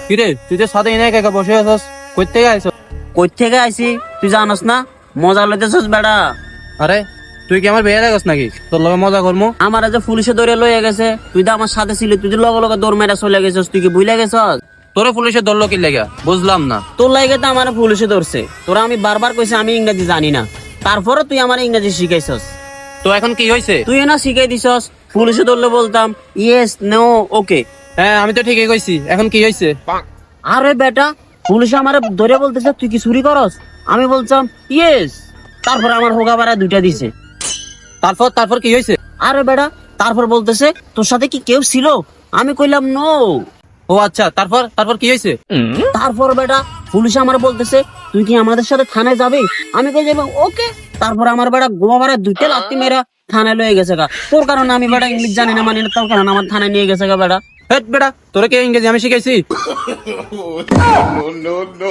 কিরে তুই যে সাথে এনে একা বসে আছিস, কই থেকে আইছ? কই থেকে আইছি তুই জানাস না? মজা লইতেছস বেড়া। আরে তুই কি আমার বিয়ে দেখাস নাকি? তোর লগে মজা করবো? আমার যে পুলিশে ধরে লইয়া গেছে, তুই তো আমার সাথে ছিলি, তুই তো লগে লগে দৌড় মেরা চলে গেছস, তুই কি ভুলে গেছস? তোরে পুলিশে ধরলো কি লেগা বুঝলাম না। তোর লাগে তো আমার পুলিশে ধরছে। তোরা আমি বারবার কইছি আমি ইংরেজি জানি না, তারপরে তুই আমার ইংরেজি শিখাইছস। তো এখন কি হয়েছে? তুই না শিখাই দিছস, পুলিশে ধরলে বলতাম ইয়েস নো ওকে। হ্যাঁ আমি তো ঠিকই কইছি, এখন কি হয়েছে? আরে বেটা, পুলিশে আমার ধরে বলতেছে তুই কি চুরি করস, আমি বলতাম ইয়েস, তারপর আমার হোগা বাড়া দুইটা দিছে। তারপর তারপর কি হয়েছে? আরে বেটা, তারপর বলতেছে তোর সাথে কি কেউ ছিল, আমি কইলাম নো। ও আচ্ছা, তারপর তারপর কি হয়েছে? তারপর বেটা পুলিশ আমার বলতেছে তুই কি আমাদের সাথে থানায় যাবি, আমি কই যাবো ওকে। তারপর আমার বেটা গোয়া বাড়া দুইটা লাত্তি মেরা থানায় লয়ে গেছে গা। তোর কারণে আমি বেটা ইংলিশ জানি না মানি না, তোর কারণে আমার থানায় নিয়ে গেছে গা বেটা। হেট বেটা, তোরে কে ইংরেজি আমি শিখাইছি? no, no, no.